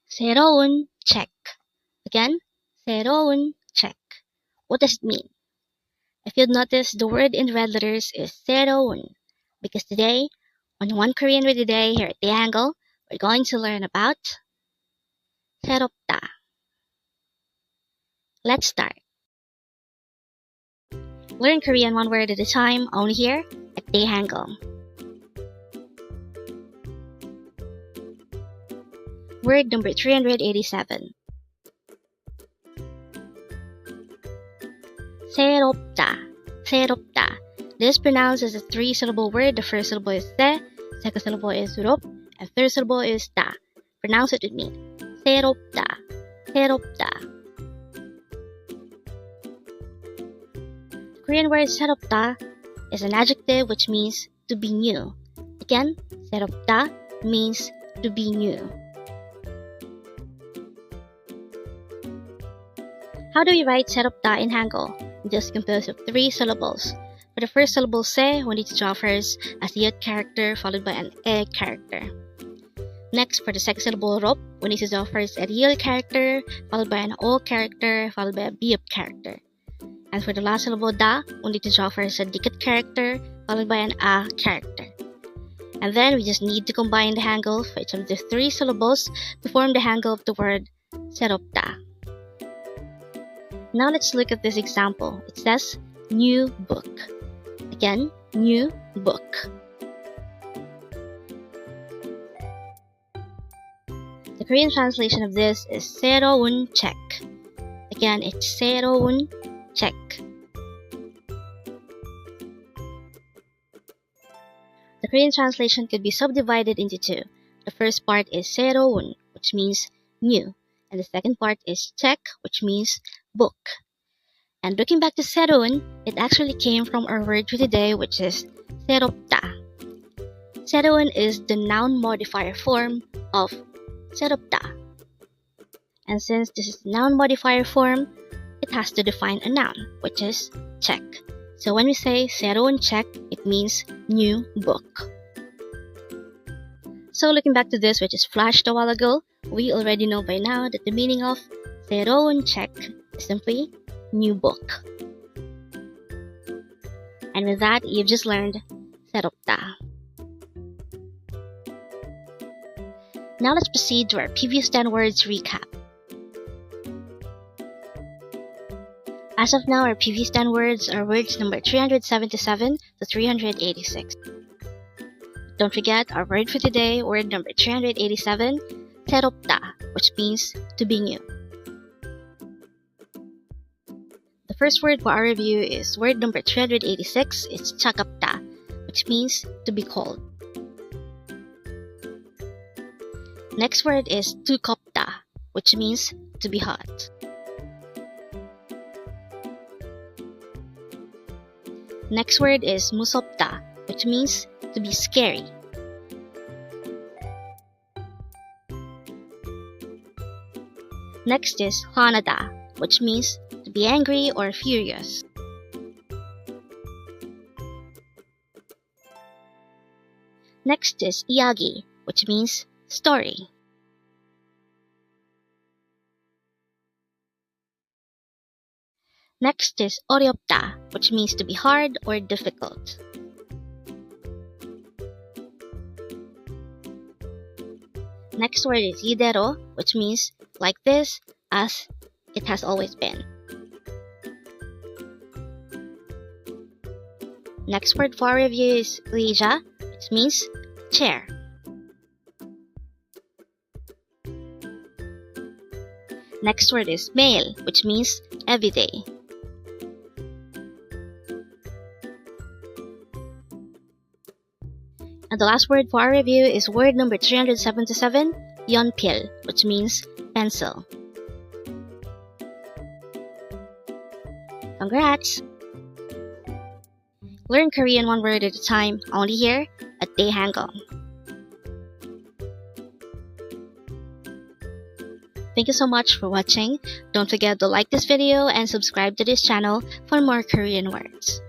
새로운 check. Again, 새로운 check. What does it mean? If you'd notice, the word in red letters is 새로운, because today, on One Korean Word Today here at Dae-Hangul, we're going to learn about 새롭다. Let's start. Learn Korean one word at a time, only here at Dae-Hangul. Word number 387. 새롭다. 새롭다. This is pronounced as a three-syllable word. The first syllable is 세, second syllable is 롭, and third syllable is 다. Pronounce it with me. 새롭다. 새롭다. The Korean word 새롭다 is an adjective which means to be new. Again, 새롭다 means to be new. How do we write 새롭다 in Hangul? It is composed of three syllables. For the first syllable 세, we need to draw first as a yod character followed by an e character. Next, for the second syllable 롭, we need to draw first a yod character followed by an o character followed by a biop character. And for the last syllable 다, we need to draw first a dikit character followed by an a character. And then we just need to combine the Hangul for each of the three syllables to form the Hangul of the word 새롭다. Now let's look at this example. It says, new book. Again, new book. The Korean translation of this is 새로운 책. Again, it's 새로운 책. The Korean translation could be subdivided into two. The first part is 새로운, which means new. And the second part is 책, which means book. And looking back to 새로운, it actually came from our word for today, which is 새롭다. 새로운 is the noun modifier form of 새롭다. And since this is the noun modifier form, it has to define a noun, which is 책. So when we say 새로운 책, it means new book. So looking back to this, which is flashed a while ago, we already know by now that the meaning of 새로운 책 is simply new book. And with that, you've just learned 새롭다. Now let's proceed to our previous 10 words recap. As of now, our previous 10 words are words number 377 to 386. Don't forget our word for today, word number 387, 새롭다, which means to be new. The first word for our review is word number 386. It's 차갑다, which means to be cold. Next word is 두껍다, which means to be hot. Next word is 무섭다, which means to be scary. Next is 화나다, which means to be angry or furious. Next is 이야기, which means story. Next is 어렵다, which means to be hard or difficult. Next word is 이대로, which means like this, as it has always been. Next word for our review is 의자, which means chair. Next word is 매일, which means everyday. And the last word for our review is word number 377, 연필, which means pencil. Congrats! Learn Korean one word at a time, only here at Dae-Hangul. Thank you so much for watching. Don't forget to like this video and subscribe to this channel for more Korean words.